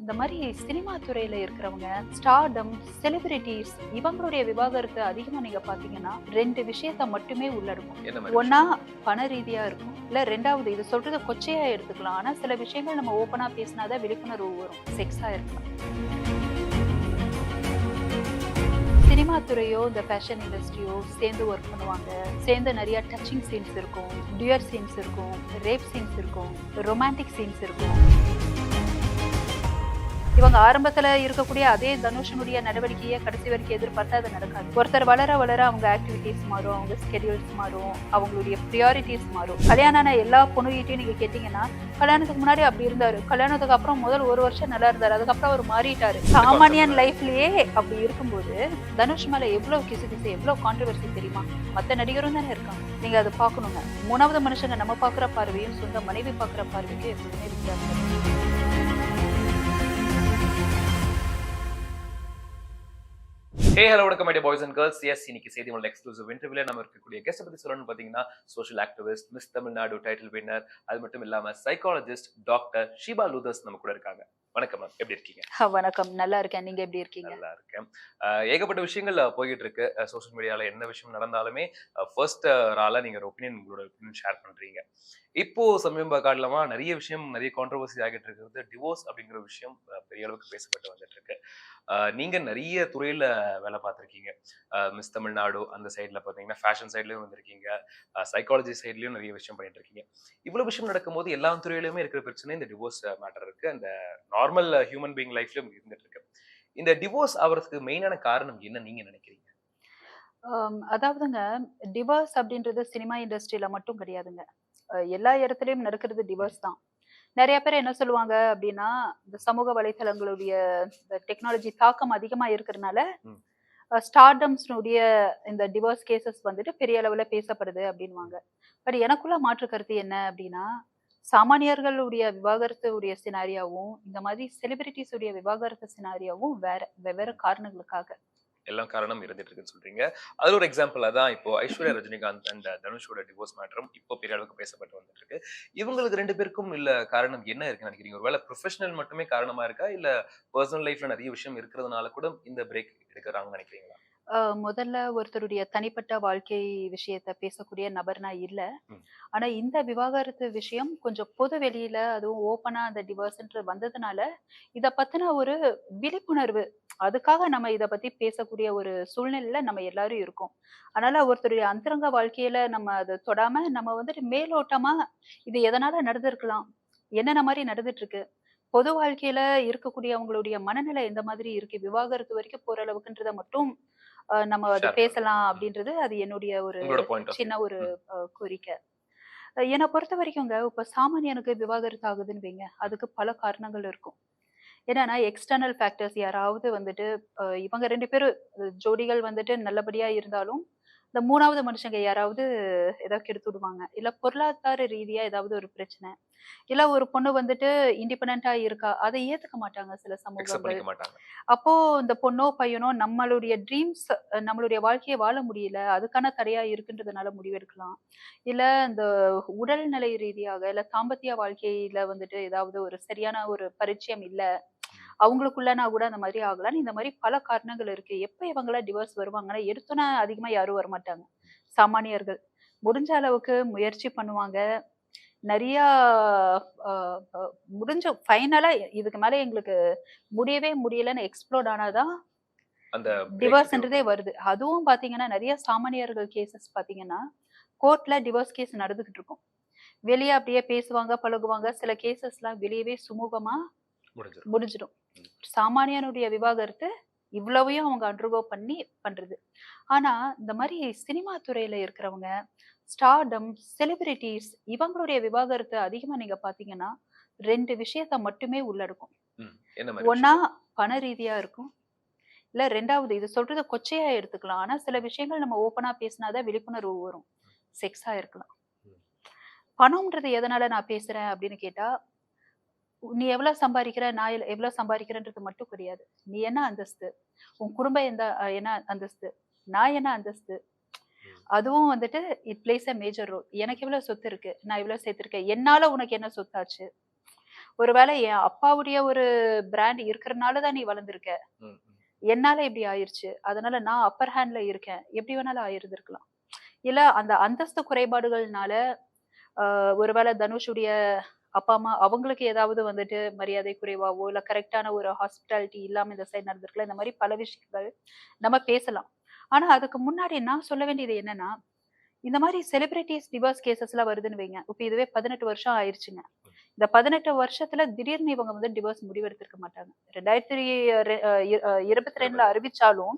இந்த மாதிரி சினிமா துறையில இருக்கிறவங்க, ஸ்டார்டம், செலிபிரிட்டீஸ் இவங்களுடைய விவாகரத்து அதிகமா நீங்க பார்த்தீங்கன்னா, 2 விஷயத்த மட்டுமே உள்ளடக்கும். என்ன மாரி ஒண்ணா பண ரீதியா இருக்கும். இல்ல 2வது இது சொல்றத கொச்சையா எடுத்துக்கலாம். ஆனா சில விஷயங்கள் நம்ம ஓப்பனா பேசினா தான் விழிப்புணர்வு வரும். செக்ஸா இருக்கலாம். சினிமா துறையோ, இந்த ஃபேஷன் இண்டஸ்ட்ரியோ சேர்ந்து ஒர்க் பண்ணுவாங்க. சேர்ந்து நெறைய டச்சிங் சீன்ஸ் இருக்கும். டியர் சீன்ஸ் இருக்கும். ரேப் சீன்ஸ் இருக்கும். ரொமான்டிக் சீன்ஸ் இருக்கும். இவங்க ஆரம்பத்துல இருக்கக்கூடிய அதே தனுஷனுடைய நடவடிக்கையை கடைசி வரைக்கும் எதிர்பார்த்தா அது நடக்காது. ஒருத்தர் வளர வளர அவங்க ஆக்டிவிட்டிஸ் மாறும், அவங்க ஸ்கெடியூல்ஸ் மாறும், அவங்களுடைய ப்ரியாரிட்டிஸ் மாறும். கல்யாணம் ஆன எல்லா பொண்ணுகிட்டையும் நீங்க கேட்டீங்கன்னா, கல்யாணத்துக்கு முன்னாடி அப்படி இருந்தாரு, கல்யாணத்துக்கு அப்புறம் முதல் 1 வருஷம் நல்லா இருந்தாரு, அதுக்கப்புறம் அவர் மாறிட்டாரு. சாமானியன் லைஃப்லயே அப்படி இருக்கும்போது தனுஷ் மேல எவ்வளவு கிசுகிசு, எவ்வளவு கான்ட்ரோவர்சி தெரியுமா? மத்த நடிகரும் தானே இருக்காங்க. நீங்க அதை பார்க்கணுங்க. 3வது மனுஷங்க நம்ம பார்க்குற பார்வையும் சொந்த மனைவி பார்க்குற பார்வைக்கும் எப்பவுமே வித்தியாசம். ஹலோ வணக்கம் my dear boys and girls. Yes இன்னைக்கு செய்திகளோட எக்ஸ்க்ளூசிவ் இன்டர்வியூல நம்ம இருக்கக்கூடிய கெஸ்ட் பத்தி சொல்லணும்னு பாத்தீங்கன்னா, social activist, miss Tamil Nadu title winner, அது மட்டும் இல்லாம சைக்காலஜிஸ்ட் டாக்டர் ஷீபா லூதர்ஸ் நம்ம கூட இருக்காங்க. வணக்கம் மேம், எப்படி இருக்கீங்க? வணக்கம், நல்லா இருக்கேன். நீங்க எப்படி இருக்கீங்க? நல்லா இருக்கேன். ஏகப்பட்ட விஷயங்கள் போயிட்டு இருக்கு. சோஷியல் மீடியால என்ன விஷயம் நடந்தாலுமே ஃபர்ஸ்ட் ஆளா நீங்க ஒரு உங்களோட ஒப்பீனியன் ஷேர் பண்றீங்க. இப்போ சமீப காலமா நிறைய விஷயம், நிறைய கான்ட்ரோவர்சி ஆகிட்டு இருக்கிறது டிவோர்ஸ் அப்படிங்கிற விஷயம் பெரிய அளவுக்கு பேசப்பட்டு வந்துட்டு இருக்கு. நீங்க நிறைய துறையில வேலை பார்த்திருக்கீங்க. மிஸ் தமிழ்நாடு அந்த சைட்ல பாத்தீங்கன்னா ஃபேஷன் சைட்லயும் வந்திருக்கீங்க, சைக்காலஜி சைட்லயும் நிறைய விஷயம் பண்ணிட்டு இருக்கீங்க. இவ்வளவு விஷயம் நடக்கும்போது எல்லா துறையிலுமே இருக்கிற பிரச்சனை இந்த டிவோர்ஸ் மேட்டர் இருக்கு. அந்த நார்மல் ஹியூமன் பீயிங் லைஃப்லயும் இருந்துட்டு இருக்கு. இந்த டிவோர்ஸ் ஆவறதுக்கு மெயினான காரணம் என்ன நீங்க நினைக்கிறீங்க? அதாவதுங்க, டிவோர்ஸ் அப்படின்றது சினிமா இண்டஸ்ட்ரியில மட்டும் கிடையாதுங்க. எல்லா இடத்துலயும் நடக்கிறது டிவோர்ஸ் தான். நெறைய பேர் என்ன சொல்லுவாங்க அப்படின்னா, இந்த சமூக வலைத்தளங்களுடைய இந்த டெக்னாலஜி தாக்கம் அதிகமா இருக்கிறனால, ம். ஸ்டார்டம்ஸ்னுடைய இந்த டிவோர்ஸ் கேஸஸ் வந்துட்டு பெரிய அளவுல பேசப்படுது அப்படின்னுவாங்க. பட் எனக்குள்ள மாற்று கருத்து என்ன அப்படின்னா, சாமானியர்களுடைய விவாகரத்து உடைய சினாரியாவும், இந்த மாதிரி செலிபிரிட்டீஸ் உடைய விவாகரத்து சினாரியாவும் வேற. வெவ்வேறு காரணங்களுக்காக. எல்லாம் காரணம் இருந்துட்டு இருக்குன்னு சொல்றீங்க. அதுல ஒரு எக்ஸாம்பிளா தான் இப்போ ஐஸ்வர்யா ரஜினிகாந்த் அண்ட் தனுஷோட டிவோர்ஸ் மேட்டரும் இப்போ பெரிய அளவுக்கு பேசப்பட்டு வந்துட்டு இருக்கு. இவங்களுக்கு 2 பேருக்கும் இல்ல காரணம் என்ன இருக்குன்னு நினைக்கிறீங்க? ஒருவேளை ப்ரொஃபஷனல் மட்டுமே காரணமா இருக்கா? இல்ல பெர்சனல் லைஃப்ல நிறைய விஷயம் இருக்கிறதுனால கூட இந்த பிரேக் எடுக்குறாங்கன்னு நினைக்கிறீங்களா? முதல்ல ஒருத்தருடைய தனிப்பட்ட வாழ்க்கை விஷயத்த பேசக்கூடிய நபர் நான் இல்ல. ம். ஆனா இந்த விவாகரத்து விஷயம் கொஞ்சம் பொது வெளியில அதுவும் ஓப்பனா அந்த டிவோர்ஸ்ன்றது வந்ததுனால, இத பத்தின ஒரு விழிப்புணர்வு, அதுக்காக நம்ம இத பத்தி பேசக்கூடிய ஒரு சூழ்நிலையில நம்ம எல்லாரும் இருக்கோம். அதனால ஒருத்தருடைய அந்தரங்க வாழ்க்கையில நம்ம அத தொடாம, நம்ம வந்துட்டு மேலோட்டமா இது எதனால நடந்திருக்கலாம்? என்னென்ன மாரி நடந்துட்டு இருக்கு? பொது வாழ்க்கையில இருக்கக்கூடியவங்களுடைய மனநிலை எந்த மாதிரி இருக்கு? விவாகரத்து வரைக்கும் போற அளவுக்குன்றத மட்டும் நம்ம அது ஷேர் பண்ணுங்க. பேசலாம் ம். அப்படின்றது அது என்னுடைய ஒரு உங்களோட பாயிண்ட் ஆஃப் வியூ. சின்ன ஒரு ம். கோரிக்கை. என்ன பொறுத்த வரைக்குங்க, இப்ப சாமானியனுக்கு விவாகரத்து ஆகுதுன்னு வைங்க, ம். அதுக்கு பல காரணங்கள் இருக்கும். என்னன்னா, எக்ஸ்டர்னல் ஃபேக்டர்ஸ் யாராவது வந்துட்டு இவங்க 2 பேரும் ஜோடிகள் வந்துட்டு நல்லபடியா இருந்தாலும், இந்த 3வது மனுஷங்க யாராவது ஏதாவது கெடுத்து விடுவாங்க. இல்ல பொருளாதார ரீதியா ஏதாவது ஒரு பிரச்சனை. இல்ல ஒரு பொண்ணு வந்துட்டு இண்டிபெண்டன்ட்டா இருக்கா. அத ஏத்துக்க மாட்டாங்க சில அக்செப்ட் சமூகங்கள். பண்ணிக்க மாட்டாங்க. அப்போ இந்த பொண்ணோ, பையனோ நம்மளுடைய ட்ரீம்ஸ் நம்மளுடைய வாழ்க்கைய வாழ முடியல. அதுக்கான தடையா இருக்குன்றதுனால முடிவெடுக்கலாம். இல்ல இந்த உடல்நிலை ரீதியாக, இல்ல தாம்பத்திய வாழ்க்கையில வந்துட்டு ஏதாவது ஒரு சரியான ஒரு பரிச்சயம் இல்ல. ம். அவங்களுக்குள்ளனா கூட அந்த மாதிரி ஆகலாம். இந்த மாரி பல காரணங்கள் இருக்கு. எப்ப இவங்கலாம் டிவோர்ஸ் வருவாங்கன்னா, எடுத்தோன அதிகமா யாரும் வரமாட்டாங்க. சாமானியர்கள். முடிஞ்ச அளவுக்கு முயற்சி பண்ணுவாங்க. நெறையா அ அ முடிஞ்ச ஃபைனலா இதுக்கு மேல எங்களுக்கு முடியவே முடியலன்னு எக்ஸ்ப்ளோட் ஆனா தான் அந்த பிரேக் டிவோர்ஸ்ன்றதே வருது. அதுவும் பார்த்தீங்கன்னா, நெறைய சாமானியர்கள் கேஸஸ் பார்த்தீங்கன்னா, கோர்ட்ல டிவோர்ஸ் கேஸ் நடந்துகிட்டு இருக்கும். வெளிய அப்படியே பேசுவாங்க, பழகுவாங்க. சில கேஸஸ்லாம் வெளியவே சுமூகமா முடிஞ்சிரும். முடிஞ்சிடும். ம். சாமானியனுடைய விவாகரத்து இவ்வளவையும் அவங்க அண்டர்கோ பண்ணி பண்றது. ஆனா, இந்த மாரி சினிமா துறையில இருக்கிறவங்க, ஸ்டார்டம், செலிபிரிட்டீஸ் இவங்களுடைய விவாகரத்து அதிகமா நீங்க பார்த்தீங்கன்னா, 2 விஷயத்த மட்டுமே உள்ளடக்கும். ம். என்ன மாரி ஒண்ணா விஷயங்கள்? பண ரீதியா இருக்கும். இல்ல 2வது இது சொல்றத கொச்சையா எடுத்துக்கலாம். ஆனா சில விஷயங்கள் நம்ம ஓப்பனா பேசினா தான் விழிப்புணர்வு வரும். செக்ஸா இருக்கலாம். ம். பணம்ன்றது எதனால நான் பேசுறேன் அப்படின்னு கேட்டா, நீ எவ்வளோ சம்பாரிக்கிற, நான் எவ்வளோ சம்பாரிக்கிறேன்றது மட்டும் கிடையாது. நீ என்ன அந்தஸ்து? உன் குடும்பம் என்ன அந்தஸ்து? நான் என்ன அந்தஸ்து? ம். அதுவும் வந்துட்டு பிளேஸ் அ மேஜர் ரோல். எனக்கு எவ்வளோ சொத்து இருக்கு? நான் எவ்வளோ சேர்த்திருக்கேன்? என்னால உனக்கு என்ன சொத்தாச்சு? ஒருவேளை என் அப்பாவுடைய ஒரு பிராண்ட் இருக்கிறனால தான் நீ வளர்ந்திருக்க. ம், ம். என்னால இப்படி ஆயிருச்சு. அதனால நான் அப்பர் ஹேண்ட்ல இருக்கேன். எப்படி வேணாலும் ஆயிருந்திருக்கலாம். இல்ல அந்த அந்தஸ்து குறைபாடுகள்னால ஒருவேளை தனுஷுடைய அப்பா, அம்மா அவங்களுக்கு ஏதாவது வந்துட்டு மரியாதை குறைவாவோ, இல்ல கரெக்ட்டான ஒரு ஹாஸ்பிட்டாலிட்டி இல்லாம இந்த சைடு நடந்திருக்கலாம். இந்த மாரி பல விஷயங்கள் நம்ம பேசலாம். ஆனா அதுக்கு முன்னாடி நான் சொல்ல வேண்டியது என்னன்னா, இந்த மாரி செலிபிரிட்டீஸ் டிவோர்ஸ் கேஸஸ்லாம் வருதுன்னு வைங்க. இப்ப இதுவே 18 வருஷம் ஆயிருச்சுங்க. இந்த 18 வருஷத்துல திடீர்னு இவங்க வந்து டிவோர்ஸ் முடிவெடுத்திருக்க மாட்டாங்க. 2022ல அறிவிச்சாலும்,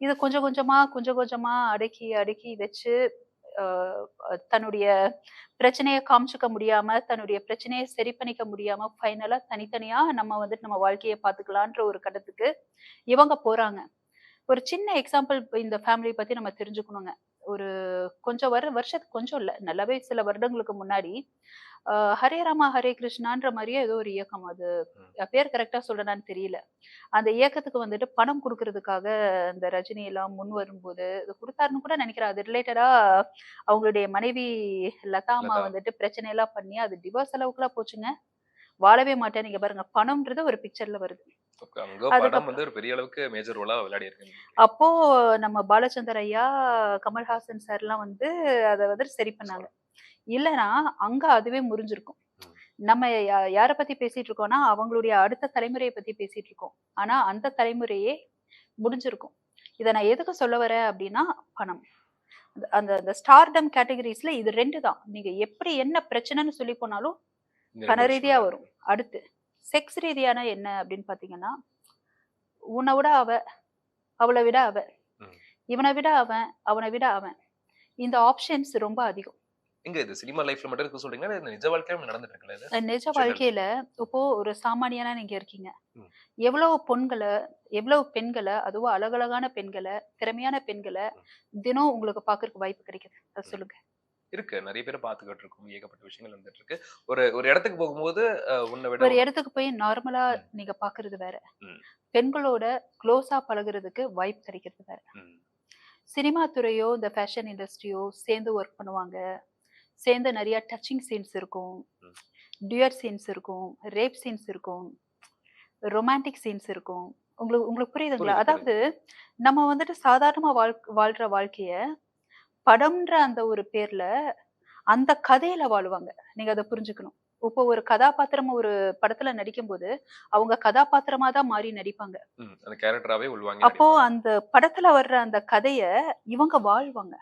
இது கொஞ்சம் கொஞ்சமா, கொஞ்சம் கொஞ்சமா அடக்கி, அடக்கி வச்சு அ தன்னுடைய பிரச்சனைய காமிச்சுக்க முடியாம, தன்னுடைய பிரச்சனைய சரி பண்ணிக்க முடியாம, ஃபைனலா தனித்தனியா நம்ம வந்துட்டு நம்ம வாழ்க்கைய பார்த்துக்கலான்ற ஒரு கட்டத்துக்கு இவங்க போறாங்க. ஒரு சின்ன எக்ஸாம்பிள் இந்த ஃபேமிலிய பத்தி நம்ம தெரிஞ்சுக்கணுங்க. ஒரு கொஞ்சம் வருஷத்துக்கு கொஞ்சம் இல்ல. நல்லாவே சில வருடங்களுக்கு முன்னாடி, ஹரே ராமா ஹரே கிருஷ்ணான்ற மாரியே ஏதோ ஒரு இயக்கம். அது ம். பேர் கரெக்ட்டா சொல்றேனான்னு தெரியல. அந்த இயக்கத்துக்கு வந்துட்டு பணம் குடுக்குறதுக்காக இந்த ரஜினி எல்லாம் முன் வரும்போது, இது குடுத்தாருன்னு கூட நெனைக்கிறேன். அது ரிலேட்டடா அவங்களுடைய மனைவி லதா அம்மா லதா. வந்துட்டு பிரச்சனைலாம் பண்ணி, அது டிவோர்ஸ் அளவுக்குலாம் போச்சுங்க. வாழவே மாட்டேன். நீங்க பாருங்க பணம்ன்றது ஒரு பிக்சர்ல வருது. அங்க படம் அதுக்கப்புறம் வந்து ஒரு பெரிய அளவுக்கு மேஜர் ரோலா விளையாடி இருக்கு. அப்போ நம்ம பாலச்சந்தர் ஐயா, கமல்ஹாசன் சார்லாம் வந்து அத வந்து சரி பண்ணாங்க. இல்லன்னா, அங்க அதுவே முறிஞ்சிருக்கும். ம். நம்ம யார பத்தி பேசிட்டு இருக்கோம்னா, அவங்களுடைய அடுத்த தலைமுறைய பத்தி பேசிட்டு இருக்கோம். ஆனா, அந்த தலைமுறையே முடிஞ்சிருக்கும். இத நான் எதுக்கு சொல்ல வரேன் அப்டின்னா, பணம். அந்த அந்த ஸ்டார்டம் கேட்டகரீஸ்ல இது 2 தான். நீங்க எப்படி என்ன பிரச்சனைன்னு சொல்லி போனாலும், இந்த பண 2 விஷயம் ரீதியா தான் வரும். இருக்கு. அடுத்து, செக்ஸ் ரீதியான என்ன அப்டின்னு பார்த்தீங்கன்னா, உன்ன விட அவ, அவள விட அவ, ம். இவன விட அவன், அவன விட அவன். இந்த ஆப்ஷன்ஸ் ரொம்ப அதிகம். எங்க இது சினிமா லைஃப்ல மட்டும் இருக்கு சொல்றீங்களா? இல்ல நிஜ வாழ்க்கையிலும் நடந்துட்டு இருக்குல்ல இது? நிஜ ஜெனரல். வாழ்க்கையில இப்போ ஒரு சாமானியனா நீங்க இருக்கீங்க. ம். எவ்வளவு பொண்கள, எவ்வளவு பெண்கள, அதுவும் அழகழகான பெண்கள, திறமையான பெண்கள ம். தினம் உங்களுக்கு பார்க்கறக்கு வாய்ப்பு கிடைக்குது. அத ம். சொல்லுங்க. இருக்கு. நெறைய பேர பார்த்துக்கிட்டு இருக்கோம். ஏகப்பட்ட விஷயங்கள் வந்துட்டு இருக்கு. ஒரு ஒரு இடத்துக்கு போகும்போது உன்ன விட ஒரு இடத்துக்கு போய் நார்மலா ம். நீங்க பார்க்கறது வேற. ம். பெண்களோட க்ளோஸா பழகுறதுக்கு வாய்ப்பு கிடைக்கிறது வேற. ம். சினிமா துறையோ, இந்த ஃபேஷன் இண்டஸ்ட்ரியோ சேர்ந்து ஒர்க் பண்ணுவாங்க. சேர்ந்து நெறைய டச்சிங் சீன்ஸ் இருக்கும். ம். டியூயட் சீன்ஸ் இருக்கும். ரேப் சீன்ஸ் இருக்கும். ரொமான்டிக் சீன்ஸ் இருக்கும். உங்களுக்கு உங்களுக்கு புரியுதுங்களா? புரியுது, புரியுது. அதாவது நம்ம வந்துட்டு சாதாரணமா வாழ்ற வாழ்க்கைய படம்ன்ற அந்த ஒரு பேர்ல, அந்த கதையில வாழுவாங்க. நீங்க அத புரிஞ்சுக்கணும். இப்போ ஒரு கதாபாத்திரம் ஒரு படத்துல நடிக்கும்போது, அவங்க கதாபாத்திரமா தான் மாறி நடிப்பாங்க. ம். அந்த கேரக்டராவே உள்வாங்கி அப்போ நடிப்பாங்க. அந்த படத்துல வர்ற அந்த கதைய இவங்க வாழ்வாங்க.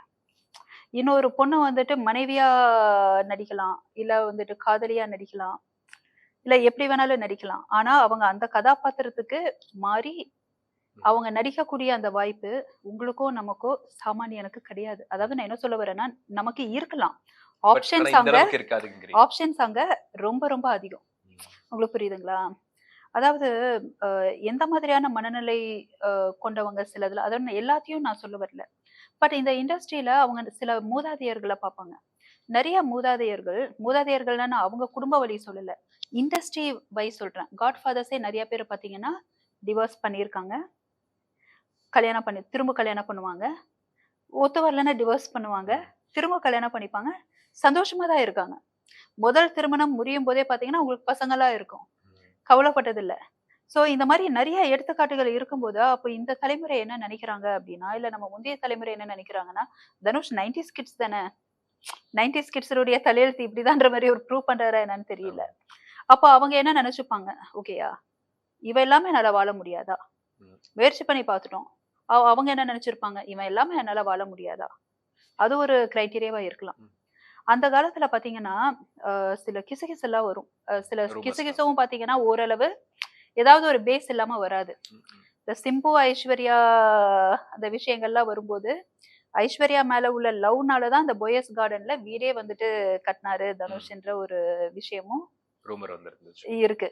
இன்னொரு பொண்ணு வந்துட்டு மனைவியா நடிக்கலாம். இல்ல வந்துட்டு காதலியா நடிக்கலாம். இல்ல எப்படி வேணாலும் நடிக்கலாம். ஆனா அவங்க அந்த கதாபாத்திரத்துக்கு மாறி ம். அவங்க நடிக்கக்கூடிய அந்த வாய்ப்பு உங்களுக்கோ, நமக்கோ சாமானியனுக்கு கிடையாது. அதாவது நான் என்ன சொல்ல வரேன்னா, நமக்கு இருக்கலாம். பட் ஆனா ஆப்ஷன்ஸ் இந்த அங்க அளவுக்கு இருக்காதுங்கிறீங்க. ஆப்ஷன்ஸ் அங்க ரொம்ப ரொம்ப அதிகம். ம். உங்களுக்கு புரியுதுங்களா? அதாவது அ எந்த மாதிரியான மனநிலை அ கொண்டவங்க சிலதுல அதாவது நான் எல்லாத்தையும் நான் சொல்ல வரல. பட் இந்த இண்டஸ்ட்ரியில அவங்க சில மூதாதையர்கள பார்ப்பாங்க. நெறைய மூதாதையர்கள்னா நான் அவங்க குடும்ப வழி சொல்லல. இண்டஸ்ட்ரி வைஸ் சொல்றேன். காட்ஃபாதர்ஸே நெறைய பேர் பார்த்தீங்கன்னா, டிவோர்ஸ் பண்ணியிருக்காங்க. திரும்ப கல்யாணம் பண்ணுவாங்க. ஒத்து வரலன்னா டிவோர்ஸ் பண்ணுவாங்க. ம். திரும்ப கல்யாணம் பண்ணிப்பாங்க. சந்தோஷமா தான் இருக்காங்க. முதல் திருமணம் முடியும் போதே பார்த்தீங்கன்னா, உங்களுக்கு பசங்கலாம் இருக்கும். ம். கவலைப்பட்டதில்ல. ஸோ இந்த மாரி நெறைய எடுத்துக்காட்டுகள் இருக்கும்போது, அப்ப இந்த தலைமுறை என்ன நெனைக்கிறாங்க அப்டின்னா, இல்ல நம்ம முந்தைய தலைமுறை என்ன நெனைக்கிறாங்கன்னா, தனுஷ் 90ஸ் கிட்ஸ் தானே. 90ஸ் கிட்ஸுடைய தலையெழுத்து இப்படிதான்ற மாரி ஒரு ப்ரூவ் பண்றாரா என்னன்னு தெரியல. ஆமா. அப்ப அவங்க என்ன நெனச்சுப்பாங்க, ஓகேயா, இவ இல்லாம என்னால வாழ முடியாதா? ம். முயற்சி பண்ணி பார்த்துட்டோம். அவங்க என்ன நெனச்சிருப்பாங்க, இவன் இல்லாம என்னால வாழ முடியாதா? அது ஒரு கிரைட்டீரியாவா இருக்கலாம். ம். அந்த காலத்துல பார்த்தீங்கன்னா, சில கிசுகிசுலாம் வரும். சில ரூமர்ஸ்லாம். கிசுகிசுவும் பார்த்தீங்கன்னா, ஓரளவு ஏதாவது ஒரு பேஸ் இல்லாம வராது. ம். ம். இந்த சிம்பு, ஐஸ்வர்யா அந்த விஷயங்கள்லாம் வரும்போது, ஐஸ்வர்யா மேல உள்ள லவ்னால தான் அந்த போயஸ் கார்டன்ல வீடே வந்துட்டு கட்னாரு ம். தனுஷ்ன்ற ஒரு விஷயமும் ரூமர் வந்திருந்துச்சு. இருக்கு.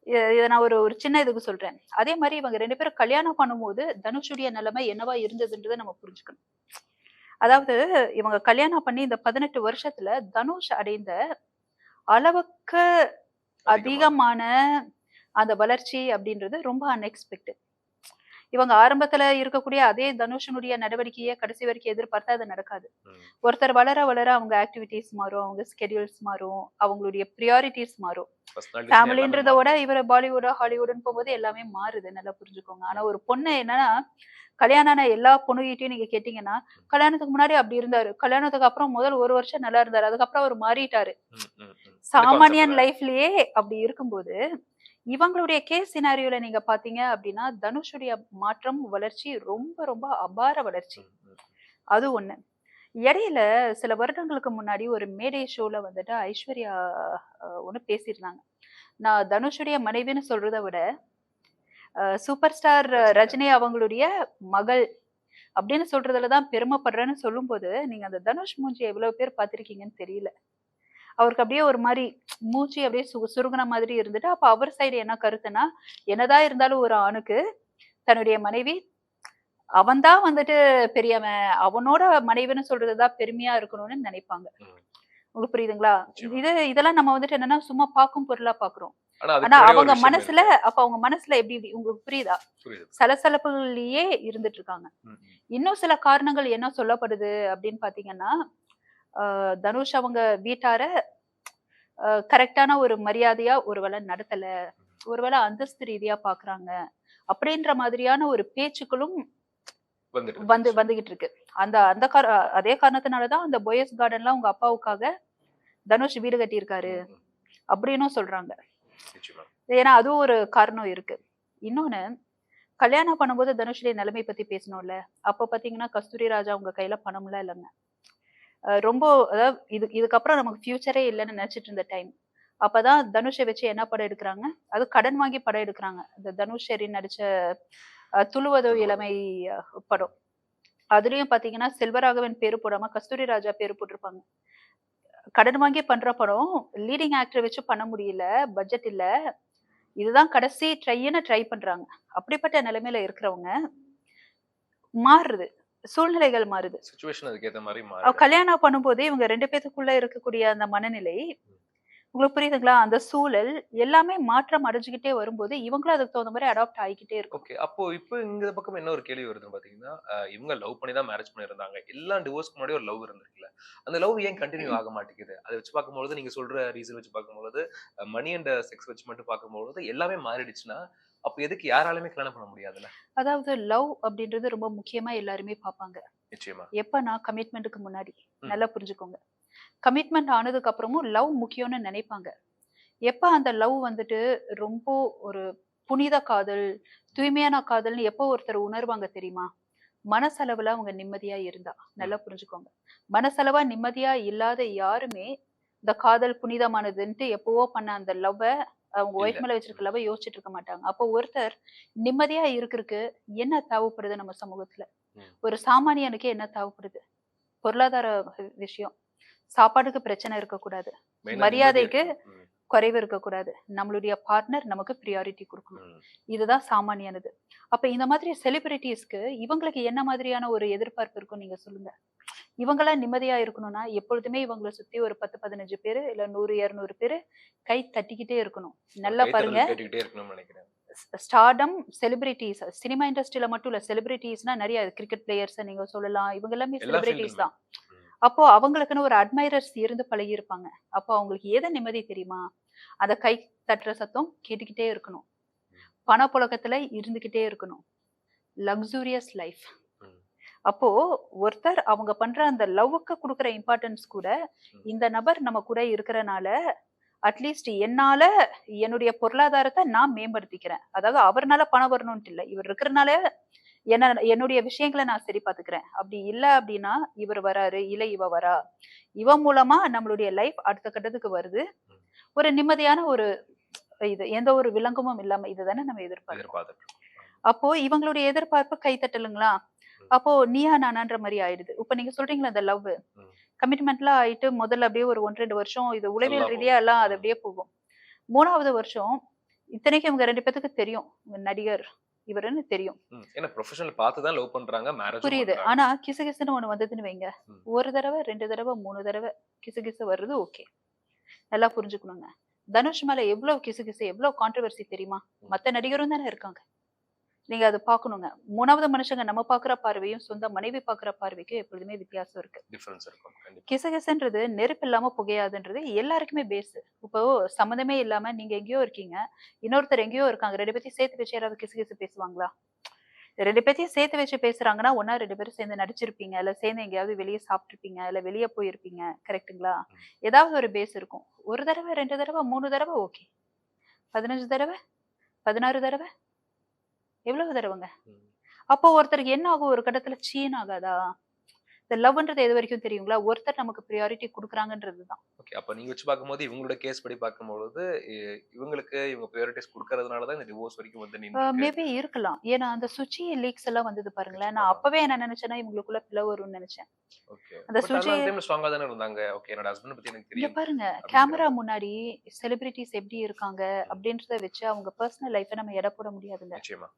இத நான் ஒரு ஒரு சின்ன இதுக்கு சொல்றேன். அதே மாரி இவங்க 2 பேரும் கல்யாணம் பண்ணும்போது, தனுஷுடைய நிலைமை என்னவா இருந்ததுன்றத நம்ம புரிஞ்சுக்கணும். ம். அதாவது இவங்க கல்யாணம் பண்ணி இந்த 18 வருஷத்துல தனுஷ் அடைந்த அளவுக்கு அதிகமான அதிகமான அந்த வளர்ச்சி அப்படின்றது ரொம்ப அன்எக்ஸ்பெக்டட். இவங்க ஆரம்பத்துல இருக்கக்கூடிய அதே தனுஷனுடைய நடவடிக்கையை கடைசி வரைக்கும் எதிர்பார்த்தா அது நடக்காது. ம். ஒருத்தர் வளர வளர அவங்க ஆக்டிவிட்டீஸ் மாறும், அவங்க ஸ்கெடியூல்ஸ் மாறும், அவங்களுடைய பிரியாரிட்டீஸ் மாறும். பர்சனாலிட்டிஸ் எல்லாமே ஃபேமிலின்றத விட மாறும். இவரு பாலிவுட், ஹாலிவுட்ன்னு போகும்போது எல்லாமே மாறுது. நல்லா புரிஞ்சுக்கோங்க. ஆனா ஒரு பொண்ணு என்னன்னா, கல்யாணம் ஆன எல்லா பொண்ணுகிட்டயும் நீங்க கேட்டீங்கன்னா, கல்யாணத்துக்கு முன்னாடி அப்படி இருந்தாரு. கல்யாணத்துக்கு அப்புறம் முதல் 1 வருஷம் நல்லா இருந்தாரு. அதுக்கப்புறம் அவரு மாறிட்டாரு. ம், ம், ம். இந்த கான்செப்ட் சாமானியன் தான். லைஃப்லயே அப்படி இருக்கும்போது, இவங்களுடைய கேஸ் சினாரியோல நீங்க பார்த்தீங்க அப்படின்னா, தனுஷுடைய மாற்றம், வளர்ச்சி ரொம்ப ரொம்ப அபார வளர்ச்சி. ம், ம். அது ஒண்ணு. இடையில சில வருடங்களுக்கு முன்னாடி ஒரு மேடை ஷோல வந்துட்டு ஐஸ்வர்யா ஒண்ணு பேசியிருந்தாங்க. நான் தனுஷுடைய மனைவின்னு சொல்றத விட, சூப்பர் ஸ்டார் ரஜினி அவங்களுடைய மகள் அப்படின்னு சொல்றதுல தான் பெருமைப்படுறேன்னு சொல்லும்போது, நீங்க அந்த தனுஷ் மூஞ்சிய எவ்வளவு பேர் பார்த்திருக்கீங்கன்னு தெரியல. அவருக்கு அப்படியே ஒரு மாரி மூஞ்சி அப்படியே சுருங்குன மாதிரி இருந்துட்டு, அப்ப அவர் சைடு என்ன கருத்துன்னா, என்னதான் இருந்தாலும் ஒரு ஆணுக்கு தன்னுடைய மனைவி அவன் தான் வந்துட்டு பெரியவன். அவனோட மனைவின்னு சொல்றது தான் பெருமையா இருக்கணும்னு நினைப்பாங்க. ம். உங்களுக்கு புரியுதுங்களா? நிச்சயமா. இதெல்லாம் நம்ம வந்துட்டு என்னன்னா, சும்மா பார்க்கும் பொருளா பார்க்குறோம். ஆனா அதுக்கு ஆனா பின்னாடி ஒரு அவங்க விஷயம் மனசுல இருக்கு. அப்ப அவங்க மனசுல எப்படி உங்களுக்கு புரியுதா? புரியுது. சலசலப்புகள்லயே இருந்துட்டு இருக்காங்க. ம், ம். இன்னும் சில காரணங்கள் என்ன சொல்லப்படுது அப்படின்னு பார்த்தீங்கன்னா, தனுஷ் அவங்க வீட்டார கரெக்ட்டான ஒரு மரியாதையா ஒருவேள நடத்தல. ஒருவேள அந்தஸ்து ரீதியா பார்க்குறாங்க. அப்படின்ற மாதிரியான ஒரு பேச்சுக்களும் வந்துட்டு இருந்துச்சு. வந்துகிட்டு இருக்கு. அந்த அந்த அதே காரணத்தினால தான் அந்த போயஸ் கார்டன்லாம் உங்க அப்பாவுக்காக தனுஷ் வீடு கட்டியிருக்காரு ம், ம். அப்படின்னும் சொல்றாங்க. நிச்சயமா. ஏன்னா அதுவும் ஒரு காரணம் இருக்கு. இன்னொன்னு கல்யாணம் பண்ணும்போது தனுஷுடைய நிலைமை பத்தி பேசணும்ல. அப்ப பார்த்தீங்கன்னா, கஸ்தூரி ராஜா உங்க கையில பணம்லாம் இல்லங்க. ரொம்ப அதாவது இதுக்கப்புறம் நமக்கு ஃபியூச்சரே இல்லன்னு நெனச்சுட்டு இருந்த டைம். அப்பதான் தனுஷ வச்சு என்ன படம் எடுக்குறாங்க? அதுவும் கடன் வாங்கி படம் எடுக்குறாங்க. இந்த தனுஷ், ஷெரின் நடிச்ச துளுவதோ சொல்லுவாங்க. இளமை படம். அதுலயும் பார்த்தீங்கன்னா, செல்வராகவன் பேரு போடாம கஸ்தூரி ராஜா பேரு போட்டிருப்பாங்க. கடன் வாங்கி பண்ற படம், லீடிங் ஆக்டர வச்சு பண்ண முடியல. பட்ஜெட் இல்ல. இதுதான் கடைசி ட்ரைன்னு ட்ரை பண்றாங்க. அப்படிப்பட்ட நிலைமையில இருக்கிறவங்க மாறுது. சூழ்நிலைகள் மாறுது. சிச்சுவேஷன் அதுக்கு ஏத்த மாரி மாறுது. கல்யாணம் பண்ணும்போதே இவங்க 2 பேத்துக்குள்ள இருக்கக்கூடிய அந்த மனநிலை, உங்களுக்கு புரியுதுங்களா? அந்த சூழல் எல்லாமே மாற்றம் அடைஞ்சுகிட்டே வரும்போது, இவங்களும் அதுக்கு தகுந்த மாரி அடாப்ட் ஆயிக்கிட்டே இருக்கணும். ஓகே. அப்போ இப்ப இந்த பக்கம் என்ன ஒரு கேள்வி வருதுன்னு பார்த்தீங்கன்னா, இவங்க லவ் பண்ணி தான் மேரேஜ் பண்ணியிருந்தாங்க. எல்லாம் டிவோர்ஸ்க்கு முன்னாடி ஒரு லவ் இருந்திருக்குல்ல. அந்த லவ் ஏன் கன்டின்யூ ஆக மாட்டேங்குது? அத வச்சு பார்க்கும்பொழுது நீங்க சொல்ற ரீசன் வச்சு பார்க்கும்பொழுது, மணி அண்ட் செக்ஸ் வச்சு மட்டும் பார்க்கும்பொழுது எல்லாமே மாறிடுச்சுன்னா, அப்ப எதுக்கு யாராலயுமே கல்யாணம் பண்ண முடியாதுல்ல? அதாவது லவ் அப்படின்றது ரொம்ப முக்கியமா எல்லாருமே பார்ப்பாங்க. நிச்சயமா. எப்பன்னா கமிட்மென்ட்க்கு முன்னாடி. ம். நல்லா புரிஞ்சுக்கோங்க. கமிட்மெண்ட் ஆனதுக்கு அப்புறமும் லவ் முக்கியம்னு நினைப்பாங்க. எப்ப அந்த லவ் வந்துட்டு ரொம்ப ஒரு புனித காதல், தூய்மையான காதல்னு எப்போ ஒருத்தர் உணர்வாங்க தெரியுமா? மனசளவுல அவங்க நிம்மதியா இருந்தா. ம். நல்லா புரிஞ்சுக்கோங்க. மனசளவா நிம்மதியா இல்லாத யாருமே, இந்த காதல் புனிதமானதுன்ட்டு எப்பவோ பண்ண அந்த லவ்வ அவங்க இல்ல. ஒய்ஃப் மேல வச்சிருக்க லவ்வ யோசிச்சுட்டு இருக்க மாட்டாங்க. அப்போ ஒருத்தர் நிம்மதியா இருக்கறக்கு என்ன தேவைப்படுது நம்ம சமூகத்துல? ம். ஒரு சாமானியனுக்கு என்ன தேவைப்படுது? பொருளாதார விஷயம். சாப்பாட்டுக்கு பிரச்சனை இருக்கக்கூடாது. மெயினா நிம்மதி மரியாதைக்கு இருக்கணும். ம். குறைவு இருக்கக்கூடாது. நம்மளுடைய பார்ட்னர் நமக்கு பிரியாரிட்டி குடுக்கணும். ம். இதுதான் சாமானியானது. அப்ப இந்த மாதிரி செலிபிரிட்டீஸ்க்கு இவங்களுக்கு என்ன மாதிரியான ஒரு எதிர்பார்ப்பு இருக்கும் நீங்க சொல்லுங்க. இவங்கலாம் நிம்மதியா இருக்கணும்னா, எப்பொழுதுமே இவங்கள சுத்தி ஒரு 10, 15 பேரு இல்ல 100, 200 பேரு கை தட்டிக்கிட்டே இருக்கணும். ஒரு நல்லா பாருங்க. கைத்தட்டல் கேட்டுக்கிட்டே இருக்கணும்னு நெனைக்கிறேன். ஸ்டார்டம், செலிபிரிட்டீஸ் சினிமா இண்டஸ்ட்ரியில மட்டும் இல்ல. செலிபிரிட்டீஸ்னா நெறைய கிரிக்கெட் பிளேயர்ஸ நீங்க சொல்லலாம். இவங்க எல்லாமே எல்லா செலிபிரிட்டீஸ் ஃபீல்டுமே. தான். ம். அப்போ அவங்களுக்குன்னு ஒரு அட்மைரர்ஸ் இருந்து பழகியிருப்பாங்க. அப்போ அவங்களுக்கு எது நிம்மதி தெரியுமா? அத கை தட்டுற சத்தம் கேட்டுக்கிட்டே இருக்கணும். பணப்புழக்கத்துல இருந்துகிட்டே இருக்கணும். Luxurious life. ம். அப்போ ஒருத்தர் அவங்க பண்ற அந்த லவ்வுக்கு குடுக்குற இம்பார்ட்டன்ஸ் கூட, ம். இந்த நபர் நம்ம கூட இருக்கறனால, அட்லீஸ்ட் என்னால என்னுடைய பொருளாதாரத்த நான் மேம்படுத்திக்கிறேன். அதாவது அவர்னால பணம் வரணும்ன்ட்டு இல்ல. இவர் இருக்கறனால என்னுடைய விஷயங்கள நான் சரி பார்த்துக்கிறேன். அப்படி இல்ல அப்படின்னா, இவர் வராரு, இல்ல இவ வரா. இவ மூலமா நம்மளுடைய லைஃப் அடுத்த கட்டத்துக்கு வருது. ம். ஒரு நிம்மதியான ஒரு எந்த ஒரு வில்லங்கமும் இல்லாம இதுதானே நம்ம எதிர்பார்க்கிறோம். எதிர்பார்த்துட்டு இருக்கோம். அப்போ இவங்களுடைய எதிர்பார்ப்பு கைத்தட்டலுங்களா? ம். அப்போ நீயா நானான்ற மாரி ஆயிடுது. இப்ப நீங்க சொல்றீங்கல்ல அந்த லவ். ம். கமிட்மெண்ட்லாம் ஆயிட்டு முதல்ல அப்படியே ஒரு 1, 2 வருஷம் இது நல்லா உளவியல் ரீதியா போகும். எல்லாம் அது ம். அப்படியே போகும். 3வது வருஷம் இத்தனைக்கும் இவங்க 2 பேத்துக்கு தெரியும். இவங்க நடிகர் இவருன்னு தெரியும். ம். ஏன்னா ப்ரொஃபஷனல் பார்த்து தான் லவ் பண்றாங்க. மேரேஜும் புரியுது. பண்றாங்க. ஆனா கிசுகிசுன்னு ஒண்ணு வந்ததுன்னு வைங்க. ம். 1 தடவ, 2 தடவ, 3 தடவ கிசுகிசு வர்றது ஓகே. நல்லா புரிஞ்சுக்கணுங்க. தனுஷ் மேல எவ்ளோ கிசுகிசு, எவ்ளோ கான்ட்ரோவர்சி தெரியுமா? ம். மத்த நடிகரும் தானே இருக்காங்க. நீங்க அத பார்க்கணுங்க. 3வது மனுஷங்க நம்ம பார்க்குற பார்வையும், சொந்த மனைவி பார்க்குற பார்வைக்கும் எப்பொழுதுமே வித்தியாசம் இருக்கு. டிஃபரன்ஸ் இருக்கும். கண்டிப்பா. கிசுகிசுன்றது நெருப்பு இல்லாம புகையாதுன்றது எல்லாருக்குமே பேஸ். இப்போ சம்மந்தமே இல்லாம நீங்க எங்கேயோ இருக்கீங்க. இன்னொருத்தர் எங்கேயோ இருக்காங்க. 2 பேத்தையும் சேர்த்து வச்சு யாராவது கிசுகிசு பேசுவாங்களா? 2 பேத்தையும் சேர்த்து வச்சு பேசுறாங்கன்னா, ஒண்ணா 2 பேரும் சேர்ந்து நடிச்சிருப்பீங்க. இல்ல சேர்ந்து எங்கேயாவது வெளிய சாப்ட்டுருப்பீங்க. இல்ல வெளிய போயிருப்பீங்க. கரெக்ட்டுங்களா? ம். ஏதாவது ஒரு பேஸ் இருக்கும். 1 தடவ, 2 தடவ, 3 தடவ ஓகே. 15 தடவ, 16 தடவ, எவ்வளவு தடவங்க? ம். அப்போ ஒருத்தருக்கு என்ன ஆகும்? ஒரு கட்டத்துல சீன் ஆகாதா? இந்த லவ்ன்றது எதுவரைக்கும் தெரியுங்களா? ஒருத்தர் நமக்கு பிரையாரிட்டி குடுக்குறாங்கன்றது தான். ஓகே. அப்ப நீங்க வச்சு பார்க்கும்போது, இவங்களோட கேஸ் படி பார்க்கும்பொழுது, இவங்களுக்கு இவங்க பிரையாரிட்டீஸ் குடுக்கறதுனால தான் இந்த டிவோர்ஸ் வரைக்கும் வந்து நின்னுருக்கு. மேபி இருக்கலாம். ஏன்னா, அந்த சுச்சி லீக்ஸ் எல்லாம் வந்தது பாருங்களேன். நான் நிச்சயமா. அப்பவே என்ன நெனச்சேன்னா, இவங்களுக்குள்ள பிளவு வரும்னு நெனச்சேன். ஓகே. அந்த பட் ஆனா சுஜி அந்த டைம்ல ஸ்ட்ராங்கா தானே இருந்தாங்க. ஓகே என்னோட ஹஸ்பண்ட பத்தி எனக்கு இங்க தெரியும். பாருங்க, அப்படிங்கிற கேமரா மாரி. முன்னாடி செலிபிரிட்டீஸ் எப்படி இருக்காங்க ம். அப்படின்றத வச்சு அவங்க பெர்சனல் லைஃப்ப நம்ம எடை போட முடியாதுங்க. நிச்சயமா.